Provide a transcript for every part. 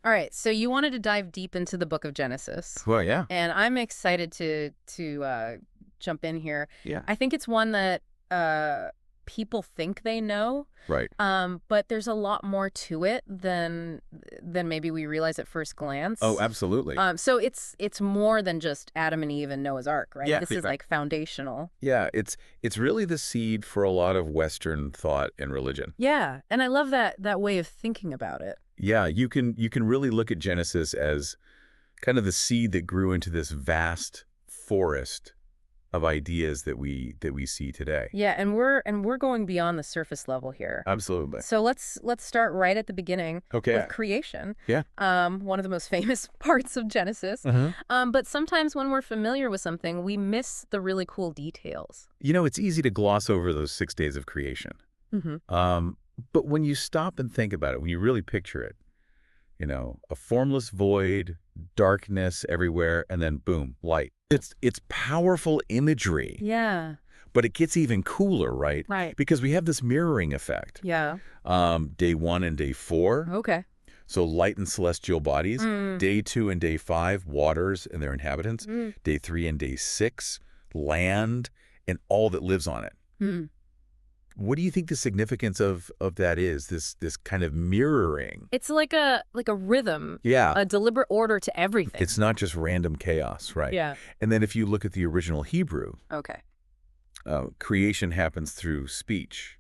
All right, so you wanted to dive deep into the book of Genesis, Well, yeah. and I'm excited to jump in here. Yeah. I think it's one that people think they know, Right. but there's a lot more to it than maybe we realize at first glance. Oh, absolutely. So it's more than just Adam and Eve and Noah's Ark, right? Yeah. This is like foundational. Yeah, it's really the seed for a lot of Western thought and religion. Yeah, and I love that way of thinking about it. Yeah, you can really look at Genesis as kind of the seed that grew into this vast forest of ideas that we see today. Yeah, and we're going beyond the surface level here. Absolutely. So let's start right at the beginning Okay. with creation. Yeah. One of the most famous parts of Genesis. But sometimes when we're familiar with something, we miss the really cool details. You know, it's easy to gloss over those 6 days of creation. But when you stop and think about it, when you really picture it, you know, a formless void, darkness everywhere, and then boom, light. It's powerful imagery. Yeah. But it gets even cooler, right? Right. Because we have this mirroring effect. Yeah. Day 1 and day 4. Okay. So light and celestial bodies. Day 2 and day 5, waters and their inhabitants. Day 3 and day 6, land and all that lives on it. What do you think the significance of that is, this kind of mirroring? It's like a rhythm. Yeah. A deliberate order to everything. It's not just random chaos, right? Yeah. And then if you look at the original Hebrew, Okay. creation happens through speech.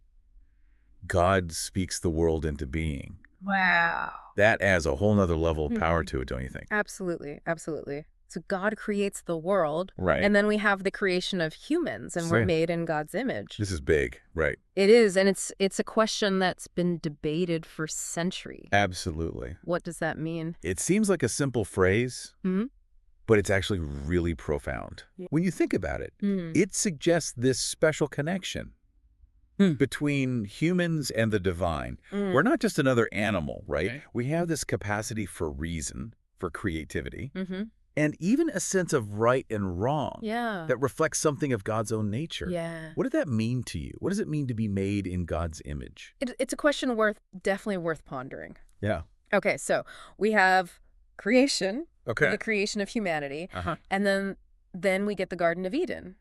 God speaks the world into being. Wow. That adds a whole nother level of power to it, don't you think? Absolutely. Absolutely. So God creates the world. Right. And then we have the creation of humans, and we're Right. made in God's image. This is big, right? It is, and it's a question that's been debated for centuries. Absolutely. What does that mean? It seems like a simple phrase, but it's actually really profound. Yeah. When you think about it, it suggests this special connection between humans and the divine. We're not just another animal, right? Okay. We have this capacity for reason, for creativity, and even a sense of right and wrong Yeah. that reflects something of God's own nature. Yeah. What did that mean to you? What does it mean to be made in God's image? It's a question definitely worth pondering. Yeah. Okay, so we have creation, Okay. the creation of humanity, Uh-huh. and then we get the Garden of Eden,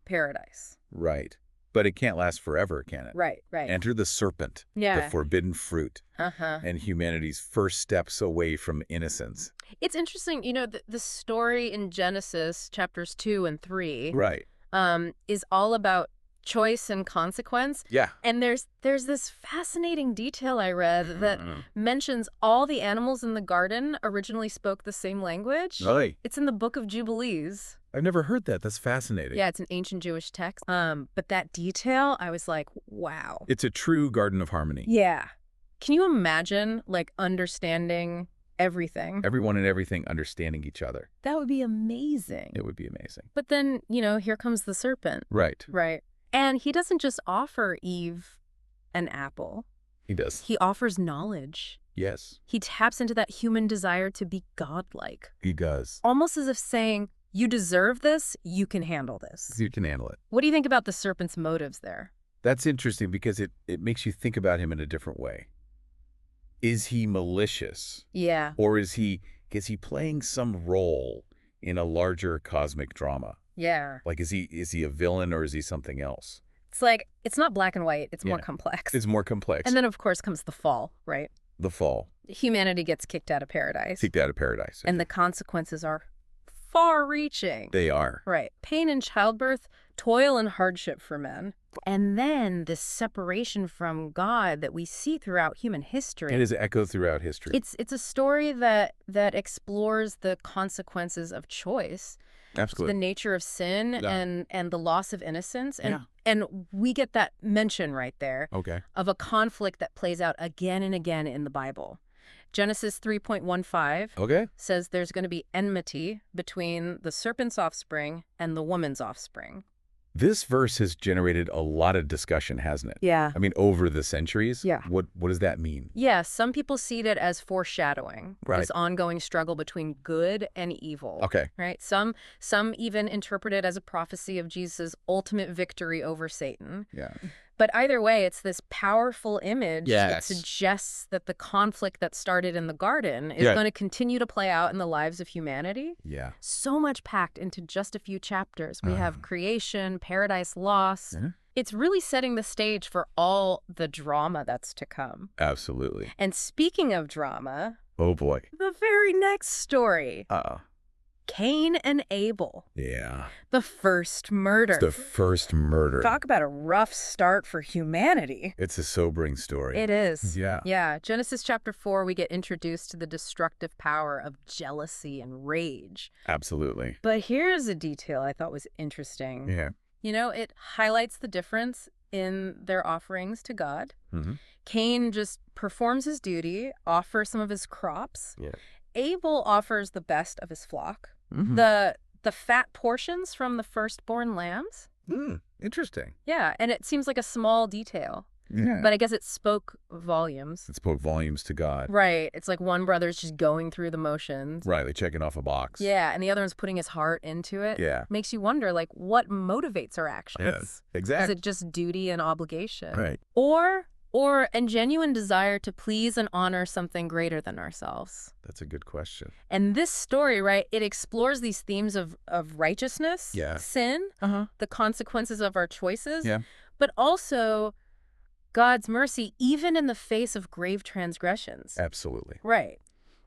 paradise. Right. But it can't last forever, can it? Right. Enter the serpent, Yeah. the forbidden fruit, and humanity's first steps away from innocence. It's interesting, you know, the story in Genesis chapters 2 and 3 Right. is all about choice and consequence. Yeah. And there's this fascinating detail I read that mentions all the animals in the garden originally spoke the same language. Really? It's in the Book of Jubilees. I've never heard that. That's fascinating. Yeah, it's an ancient Jewish text. But that detail, I was like, wow. It's a true garden of harmony. Yeah. Can you imagine, like, understanding everything? Everyone and everything understanding each other. That would be amazing. It would be amazing. But then, you know, here comes the serpent. Right. Right. And he doesn't just offer Eve an apple. He does. He offers knowledge. Yes, He taps into that human desire to be godlike. he does. Almost as if saying, you deserve this, you can handle this. You can handle it. What do you think about the serpent's motives there? That's interesting because it makes you think about him in a different way. Is he malicious? Yeah. Or is he playing some role in a larger cosmic drama? Yeah. Like, is he a villain or is he something else? It's like, it's not black and white. It's more Yeah. complex. It's more complex. And then, of course, comes the fall, right? The fall. Humanity gets kicked out of paradise. Kicked out of paradise. And the consequences are far-reaching. They are. Right. Pain in childbirth, toil and hardship for men. And then this separation from God that we see throughout human history. It is echoed throughout history. It's a story that explores the consequences of choice, Absolutely. the nature of sin, Yeah. and the loss of innocence. And Yeah. and we get that mention right there Okay. of a conflict that plays out again and again in the Bible. Genesis 3.15 Okay. says there's going to be enmity between the serpent's offspring and the woman's offspring. This verse has generated a lot of discussion, hasn't it? Yeah. I mean, over the centuries. Yeah. What does that mean? Yeah, some people see it as foreshadowing, Right. this ongoing struggle between good and evil. Okay. Right? Some even interpret it as a prophecy of Jesus' ultimate victory over Satan. Yeah. But either way, it's this powerful image that Yes. suggests that the conflict that started in the garden is Yeah. going to continue to play out in the lives of humanity. Yeah. So much packed into just a few chapters. We have Uh-huh. creation, paradise lost. Yeah. It's really setting the stage for all the drama that's to come. Absolutely. And speaking of drama, Oh, boy. the very next story, Uh-oh. Cain and Abel, Yeah. the first murder. It's the first murder. Talk about a rough start for humanity. It's a sobering story. It is. Yeah. Yeah. Genesis chapter 4, we get introduced to the destructive power of jealousy and rage. Absolutely. But here's a detail I thought was interesting. Yeah. You know, it highlights the difference in their offerings to God. Mm-hmm. Cain just performs his duty, offers some of his crops. Yeah. Abel offers the best of his flock. Mm-hmm. The fat portions from the firstborn lambs. Interesting. Yeah, and it seems like a small detail, Yeah. but I guess it spoke volumes. It spoke volumes to God. Right. It's like one brother's just going through the motions. Right. They're checking off a box. Yeah, and the other one's putting his heart into it. Yeah. Makes you wonder, like, what motivates our actions? Yes. Is Exactly. it just duty and obligation? Right. Or a genuine desire to please and honor something greater than ourselves? That's a good question. And this story, right, it explores these themes of righteousness, Yeah. sin, Uh-huh. the consequences of our choices, Yeah. but also God's mercy, even in the face of grave transgressions. Absolutely. Right.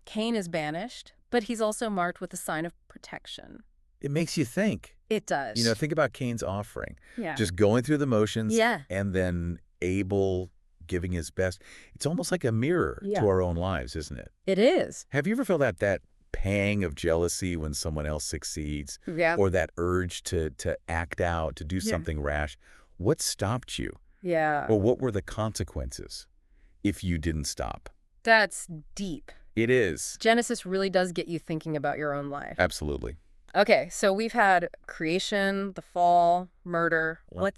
Cain is banished, but he's also marked with a sign of protection. It makes you think. It does. You know, think about Cain's offering. yeah. Just going through the motions. Yeah. And then Abel giving his best. It's almost like a mirror Yeah. to our own lives, isn't it? It is. Have you ever felt that pang of jealousy when someone else succeeds? Yeah. Or that urge to act out, to do something rash? What stopped you? Yeah. Or what were the consequences if you didn't stop? That's deep. It is. Genesis really does get you thinking about your own life. Absolutely. Okay, so we've had creation, the fall, murder. Well-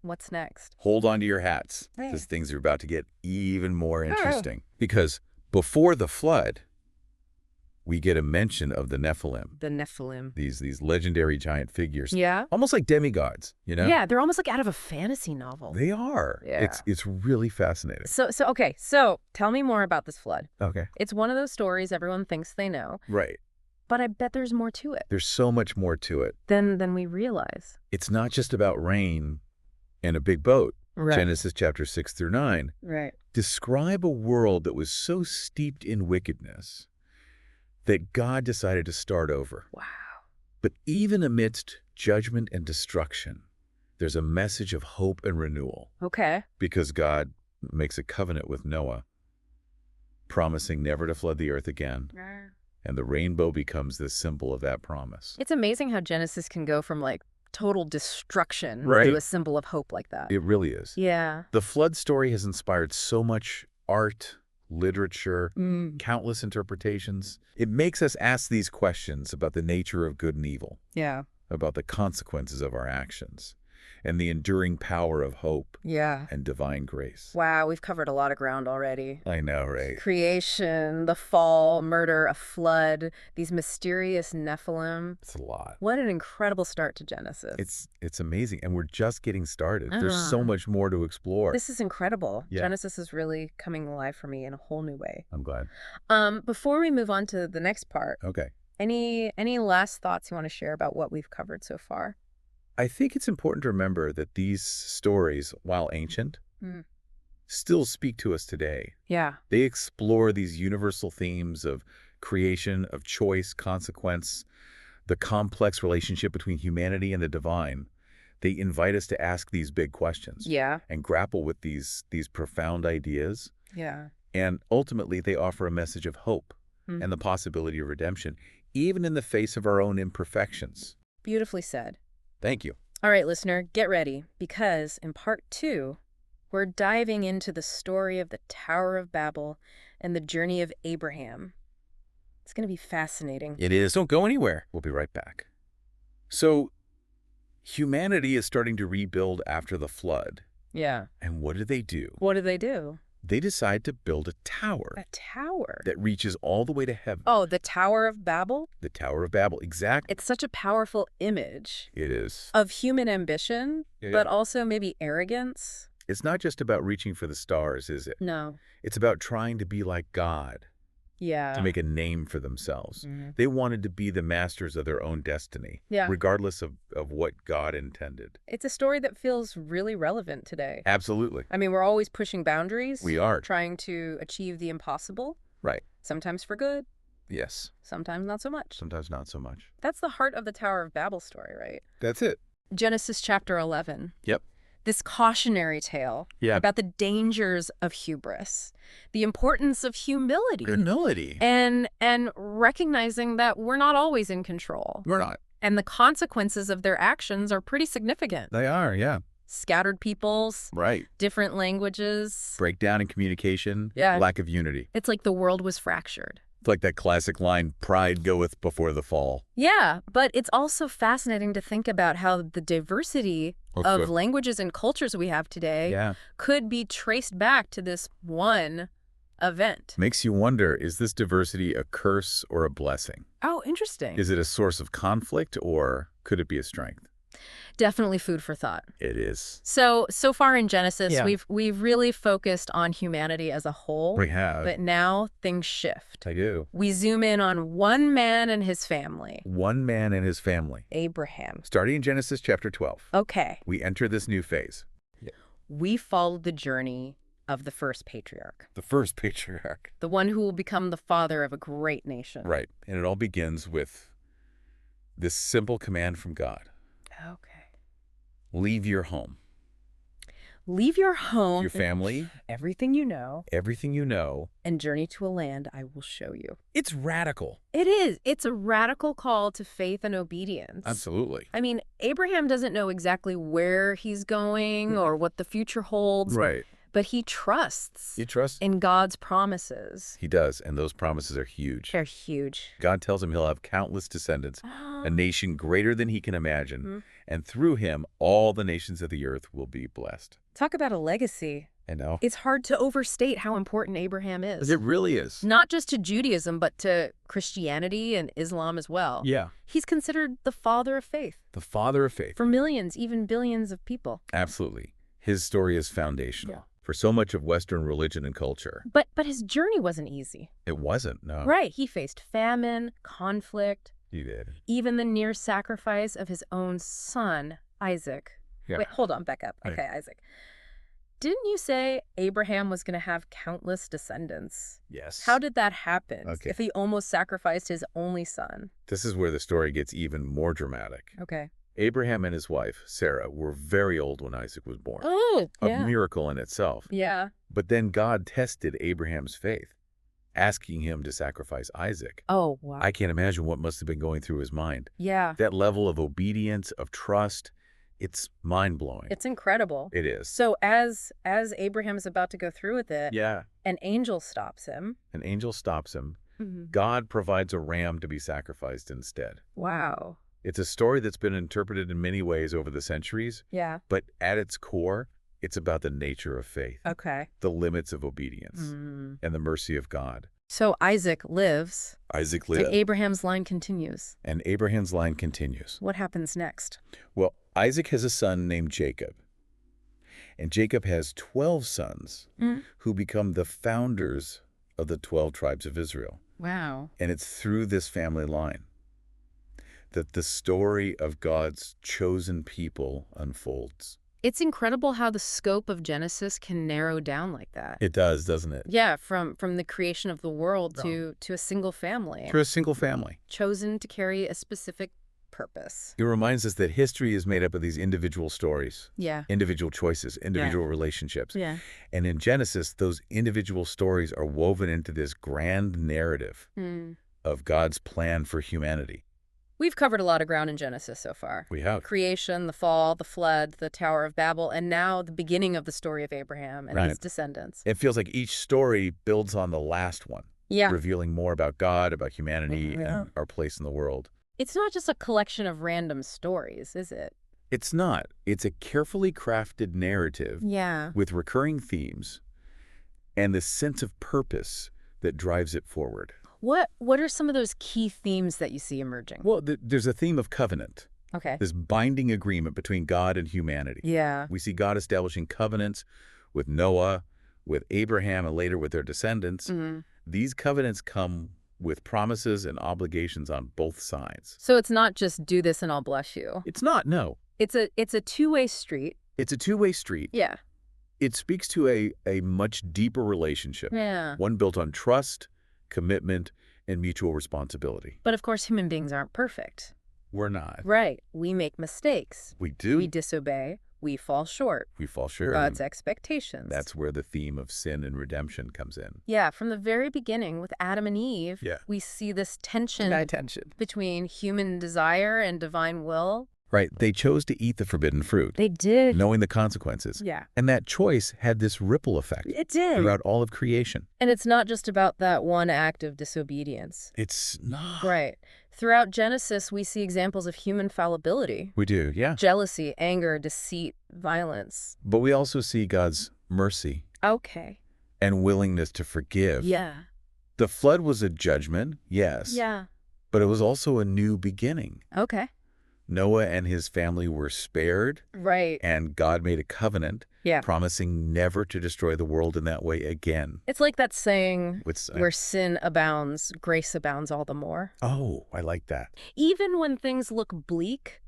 What's next? Hold on to your hats, Hey. because things are about to get even more interesting. Because before the flood, we get a mention of the Nephilim, The Nephilim. these legendary giant figures, Yeah? almost like demigods, you know? Yeah, they're almost like out of a fantasy novel. They are. Yeah. It's really fascinating. So tell me more about this flood. Okay. It's one of those stories everyone thinks they know, Right. but I bet there's more to it There's so much more to it. than we realize. It's not just about rain and a big boat. Right. Genesis chapter 6 through 9 Right. describe a world that was so steeped in wickedness that God decided to start over. Wow. But even amidst judgment and destruction, there's a message of hope and renewal, Okay. because God makes a covenant with Noah, promising never to flood the earth again, and the rainbow becomes the symbol of that promise. It's amazing how Genesis can go from like total destruction Right. to a symbol of hope like that. It really is. Yeah. The flood story has inspired so much art, literature, Mm. countless interpretations. It makes us ask these questions about the nature of good and evil, Yeah. about the consequences of our actions, and the enduring power of hope Yeah. and divine grace. Wow, we've covered a lot of ground already. I know, right? Creation, the fall, murder, a flood, these mysterious Nephilim. It's a lot. What an incredible start to Genesis. It's amazing, and we're just getting started. There's so Uh-huh. much more to explore. This is incredible. Yeah. Genesis is really coming alive for me in a whole new way. I'm glad. Before we move on to the next part, Okay. any last thoughts you want to share about what we've covered so far? I think it's important to remember that these stories, while ancient, Mm. still speak to us today. Yeah. They explore these universal themes of creation, of choice, consequence, the complex relationship between humanity and the divine. They invite us to ask these big questions Yeah. and grapple with these profound ideas. Yeah. And ultimately, they offer a message of hope Mhm. and the possibility of redemption, even in the face of our own imperfections. Beautifully said. Thank you. All right, listener, get ready, because in part 2, we're diving into the story of the Tower of Babel and the journey of Abraham. It's going to be fascinating. It is. Don't go anywhere. We'll be right back. So, humanity is starting to rebuild after the flood. Yeah. And what do? What do they do? They decide to build a tower A tower. that reaches all the way to heaven. Oh, the Tower of Babel? The Tower of Babel. Exactly. It's such a powerful image It is. of human ambition, Yeah. but also maybe arrogance. It's not just about reaching for the stars, is it? No. It's about trying to be like God, to Yeah. make a name for themselves. Mhm. They wanted to be the masters of their own destiny, Yeah. regardless of what God intended. It's a story that feels really relevant today. Absolutely. I mean, we're always pushing boundaries. We are. Trying to achieve the impossible. Right. Sometimes for good, Yes. sometimes not so much. Sometimes not so much. That's the heart of the Tower of Babel story, right? That's it. Genesis chapter 11. Yep. This cautionary tale about the dangers of hubris, the importance of humility, Humility. and recognizing that we're not always in control. We're not. And the consequences of their actions are pretty significant. They are, yeah. Scattered peoples, Right. different languages. Breakdown in communication. Yeah. Lack of unity. It's like the world was fractured. It's like that classic line, pride goeth before the fall. Yeah, but it's also fascinating to think about how the diversity of languages and cultures we have today could be traced back to this one event. Makes you wonder, is this diversity a curse or a blessing? Oh, interesting. Is it a source of conflict or could it be a strength? Definitely food for thought. It is. So far in Genesis, we've really focused on humanity as a whole. We have. But now things shift. I do. We zoom in on one man and his family. One man and his family. Abraham. Starting in Genesis chapter 12. Okay. We enter this new phase. We followed the journey of the first patriarch. The first patriarch. The one who will become the father of a great nation. Right. And it all begins with this simple command from God. Okay. Leave your home. Leave your home. Your family. Everything you know. Everything you know. And journey to a land I will show you. It's radical. It is. It's a radical call to faith and obedience. Absolutely. I mean, Abraham doesn't know exactly where he's going or what the future holds. Right. But he trusts. He trusts in God's promises. He does, and those promises are huge. They're huge. God tells him he'll have countless descendants, a nation greater than he can imagine, and through him, all the nations of the earth will be blessed. Talk about a legacy. I know. It's hard to overstate how important Abraham is. It really is. Not just to Judaism, but to Christianity and Islam as well. Yeah. He's considered the father of faith. The father of faith. For millions, even billions of people. Absolutely. His story is foundational. Yeah. For so much of Western religion and culture. But his journey wasn't easy. It wasn't, no. Right. He faced famine, conflict. He did. Even the near sacrifice of his own son, Isaac. Yeah. Wait, hold on, back up. Okay, Isaac. Didn't you say Abraham was going to have countless descendants? Yes. How did that happen Okay. if he almost sacrificed his only son? This is where the story gets even more dramatic. Okay. Abraham and his wife, Sarah, were very old when Isaac was born. Oh, A yeah. miracle in itself. Yeah. But then God tested Abraham's faith, asking him to sacrifice Isaac. Oh, wow. I can't imagine what must have been going through his mind. Yeah. That level of obedience, of trust, it's mind-blowing. It's incredible. It is. So as Abraham is about to go through with it, Yeah. an angel stops him. An angel stops him. Mm-hmm. God provides a ram to be sacrificed instead. Wow. It's a story that's been interpreted in many ways over the centuries, Yeah. but at its core, it's about the nature of faith, Okay. the limits of obedience, Mm. and the mercy of God. So Isaac lives, Isaac and lived, Abraham's line continues. and Abraham's line continues. What happens next? Well, Isaac has a son named Jacob, and Jacob has 12 sons who become the founders of the 12 tribes of Israel. Wow. And it's through this family line that the story of God's chosen people unfolds. It's incredible how the scope of Genesis can narrow down like that. It does, doesn't it? Yeah, from the creation of the world to a single family. Through a single family. Chosen to carry a specific purpose. It reminds us that history is made up of these individual stories, Yeah. individual choices, individual relationships. Yeah. And in Genesis, those individual stories are woven into this grand narrative of God's plan for humanity. We've covered a lot of ground in Genesis so far. We have. Creation, the fall, the flood, the Tower of Babel, and now the beginning of the story of Abraham and his descendants. It feels like each story builds on the last one, Yeah. revealing more about God, about humanity, and our place in the world. It's not just a collection of random stories, is it? It's not. It's a carefully crafted narrative Yeah. with recurring themes and the sense of purpose that drives it forward. What are some of those key themes that you see emerging? Well, there's a theme of covenant. Okay. This binding agreement between God and humanity. Yeah. We see God establishing covenants with Noah, with Abraham, and later with their descendants. These covenants come with promises and obligations on both sides. So it's not just do this and I'll bless you. It's not, no. It's a two-way street. It's a two-way street. Yeah. It speaks to a much deeper relationship. Yeah. One built on trust, commitment, and mutual responsibility. But of course, human beings aren't perfect. We're not. Right. We make mistakes. We do. We disobey. We fall short. We fall short. God's expectations. That's where the theme of sin and redemption comes in. Yeah, from the very beginning with Adam and Eve, we see this tension between human desire and divine will. Right. They chose to eat the forbidden fruit. They did. Knowing the consequences. Yeah. And that choice had this ripple effect. It did. Throughout all of creation. And it's not just about that one act of disobedience. It's not. Right. Throughout Genesis, we see examples of human fallibility. We do, yeah. Jealousy, anger, deceit, violence. But we also see God's mercy. Okay. And willingness to forgive. Yeah. The flood was a judgment, yes. Yeah. But it was also a new beginning. Okay. Noah and his family were spared. Right. And God made a covenant, promising never to destroy the world in that way again. It's like that saying, where sin abounds, grace abounds all the more. Oh, I like that. Even when things look bleak,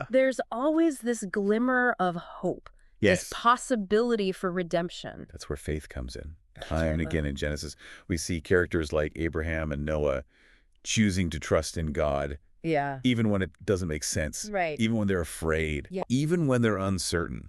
there's always this glimmer of hope. Yes. This possibility for redemption. That's where faith comes in. Time and again in Genesis, we see characters like Abraham and Noah choosing to trust in God. Yeah. Even when it doesn't make sense. Right. Even when they're afraid. Yeah. Even when they're uncertain.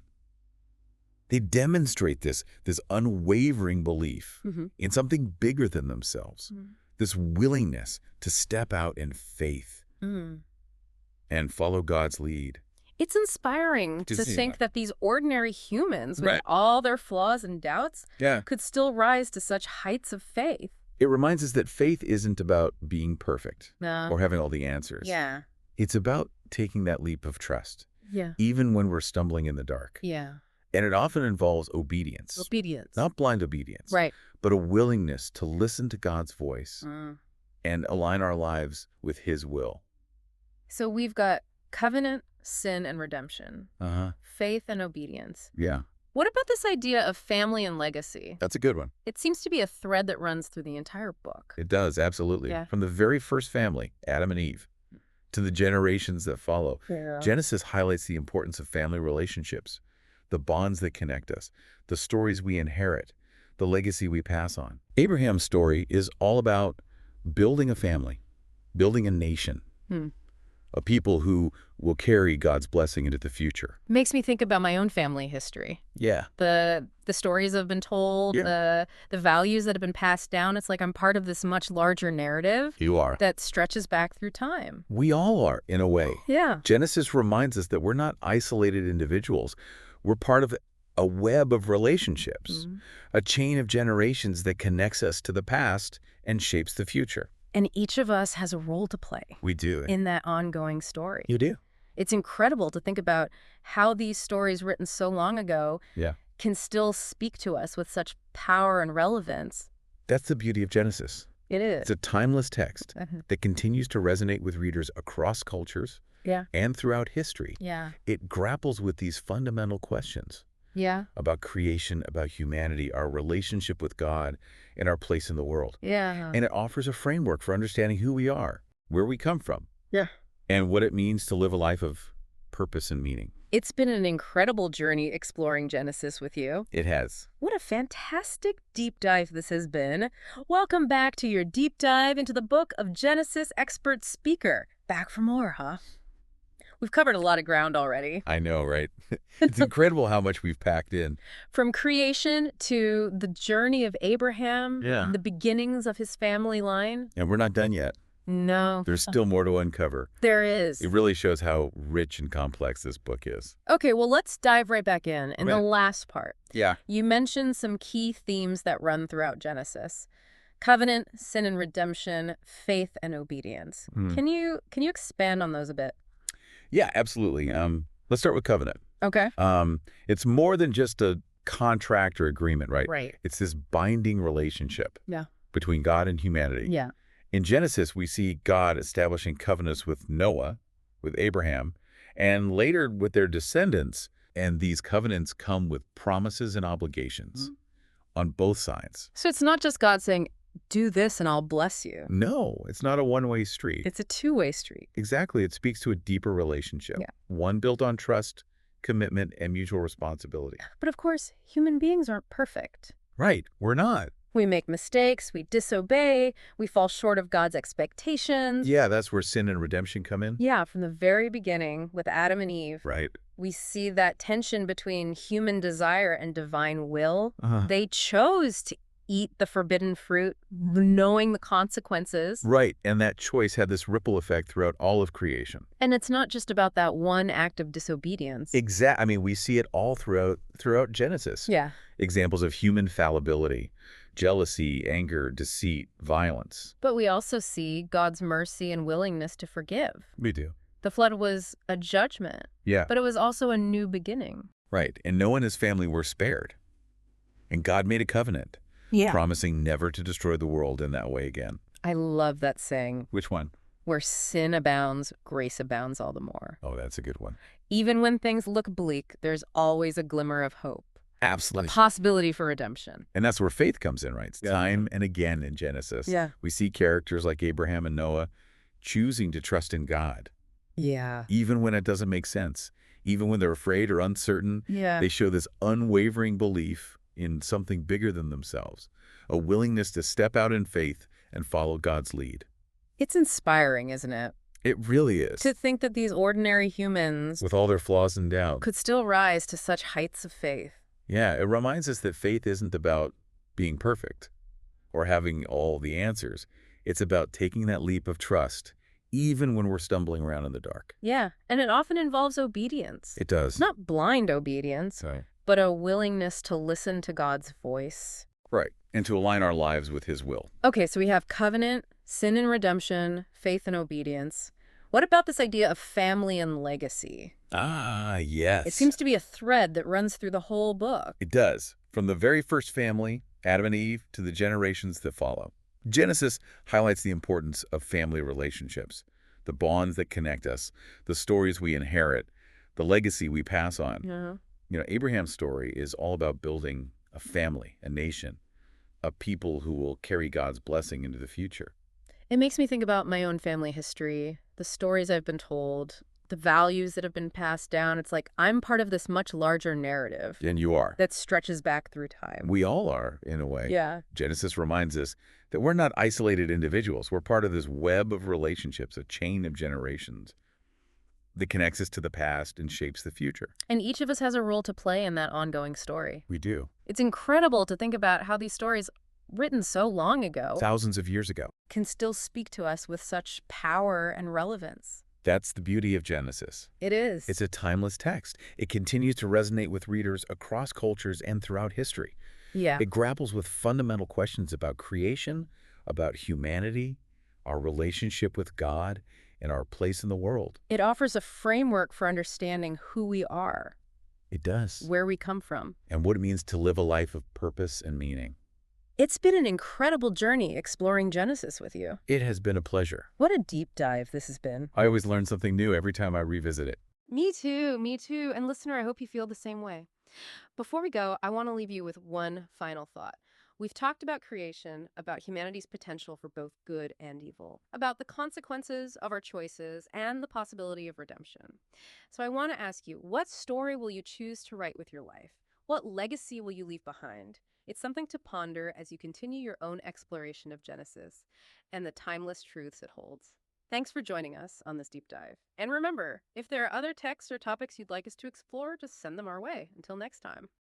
They demonstrate this unwavering belief in something bigger than themselves. This willingness to step out in faith and follow God's lead. It's inspiring to think that these ordinary humans, with all their flaws and doubts, could still rise to such heights of faith. It reminds us that faith isn't about being perfect or having all the answers. Yeah. It's about taking that leap of trust. Yeah. Even when we're stumbling in the dark. Yeah. And it often involves obedience. Obedience. Not blind obedience. Right. But a willingness to listen to God's voice and align our lives with His will. So we've got covenant, sin, and redemption. Faith and obedience. Yeah. What about this idea of family and legacy? That's a good one. It seems to be a thread that runs through the entire book. It does, absolutely. Yeah. From the very first family, Adam and Eve, to the generations that follow. Yeah. Genesis highlights the importance of family relationships, the bonds that connect us, the stories we inherit, the legacy we pass on. Abraham's story is all about building a family, building a nation, a people who will carry God's blessing into the future. Makes me think about my own family history. Yeah. The stories I've been told, the values that have been passed down. It's like I'm part of this much larger narrative. You are. That stretches back through time. We all are, in a way. Yeah. Genesis reminds us that we're not isolated individuals. We're part of a web of relationships, a chain of generations that connects us to the past and shapes the future. And each of us has a role to play. We do. In that ongoing story. You do. It's incredible to think about how these stories written so long ago can still speak to us with such power and relevance. That's the beauty of Genesis. It is. It's a timeless text that continues to resonate with readers across cultures and throughout history. Yeah. It grapples with these fundamental questions. Yeah. About creation, about humanity, our relationship with God, and our place in the world. Yeah. And it offers a framework for understanding who we are, where we come from. Yeah. And what it means to live a life of purpose and meaning. It's been an incredible journey exploring Genesis with you. It has. What a fantastic deep dive this has been. Welcome back to your deep dive into the book of Genesis Expert Speaker. Back for more, huh? We've covered a lot of ground already. I know, right? It's incredible how much we've packed in. From creation to the journey of Abraham, the beginnings of his family line. And we're not done yet. No. There's still more to uncover. There is. It really shows how rich and complex this book is. Okay, well, let's dive right back in the last part. Yeah. You mentioned some key themes that run throughout Genesis. Covenant, sin and redemption, faith and obedience. Can you expand on those a bit? Yeah, absolutely. Let's start with covenant. Okay. It's more than just a contract or agreement, right? Right. It's this binding relationship between God and humanity. Yeah. In Genesis, we see God establishing covenants with Noah, with Abraham, and later with their descendants. And these covenants come with promises and obligations on both sides. So it's not just God saying, do this and I'll bless you. No, it's not a one-way street. It's a two-way street. Exactly. It speaks to a deeper relationship, one built on trust, commitment, and mutual responsibility. But of course, human beings aren't perfect. Right. We're not. We make mistakes, we disobey, we fall short of God's expectations. Yeah, that's where sin and redemption come in. Yeah, from the very beginning with Adam and Eve, Right. we see that tension between human desire and divine will. Uh-huh. They chose to eat the forbidden fruit, knowing the consequences. Right, and that choice had this ripple effect throughout all of creation. And it's not just about that one act of disobedience. I mean, we see it all throughout Genesis. Yeah. Examples of human fallibility, jealousy, anger, deceit, violence. But we also see God's mercy and willingness to forgive. We do. The flood was a judgment, Yeah. but it was also a new beginning. Right, and Noah and his family were spared. And God made a covenant, promising never to destroy the world in that way again. I love that saying. Which one? Where sin abounds, grace abounds all the more. Oh, that's a good one. Even when things look bleak, there's always a glimmer of hope. Absolutely. A possibility for redemption. And that's where faith comes in, right? Time and again in Genesis. Yeah. We see characters like Abraham and Noah choosing to trust in God. Yeah. Even when it doesn't make sense. Even when they're afraid or uncertain. Yeah. They show this unwavering belief in something bigger than themselves. A willingness to step out in faith and follow God's lead. It's inspiring, isn't it? It really is. To think that these ordinary humans With all their flaws and doubts. could still rise to such heights of faith. Yeah, it reminds us that faith isn't about being perfect or having all the answers. It's about taking that leap of trust, even when we're stumbling around in the dark. Yeah, and it often involves obedience. It does. Not blind obedience, but a willingness to listen to God's voice. Right, and to align our lives with His will. Okay, so we have covenant, sin and redemption, faith and obedience. What about this idea of family and legacy? Ah, yes. It seems to be a thread that runs through the whole book. It does. From the very first family, Adam and Eve, to the generations that follow. Genesis highlights the importance of family relationships, the bonds that connect us, the stories we inherit, the legacy we pass on. Yeah. You know, Abraham's story is all about building a family, a nation, a people who will carry God's blessing into the future. It makes me think about my own family history, the stories I've been told, the values that have been passed down. It's like I'm part of this much larger narrative. And you are. That stretches back through time. We all are, in a way. Yeah. Genesis reminds us that we're not isolated individuals. We're part of this web of relationships, a chain of generations that connects us to the past and shapes the future. And each of us has a role to play in that ongoing story. We do. It's incredible to think about how these stories, written so long ago, Thousands of years ago. can still speak to us with such power and relevance. That's the beauty of Genesis. It is. It's a timeless text. It continues to resonate with readers across cultures and throughout history. Yeah. It grapples with fundamental questions about creation, about humanity, our relationship with God, and our place in the world. It offers a framework for understanding who we are, It does. where we come from. And what it means to live a life of purpose and meaning. It's been an incredible journey exploring Genesis with you. It has been a pleasure. What a deep dive this has been. I always learn something new every time I revisit it. Me too, me too. And listener, I hope you feel the same way. Before we go, I want to leave you with one final thought. We've talked about creation, about humanity's potential for both good and evil, about the consequences of our choices, and the possibility of redemption. So I want to ask you, what story will you choose to write with your life? What legacy will you leave behind? It's something to ponder as you continue your own exploration of Genesis and the timeless truths it holds. Thanks for joining us on this deep dive. And remember, if there are other texts or topics you'd like us to explore, just send them our way. Until next time.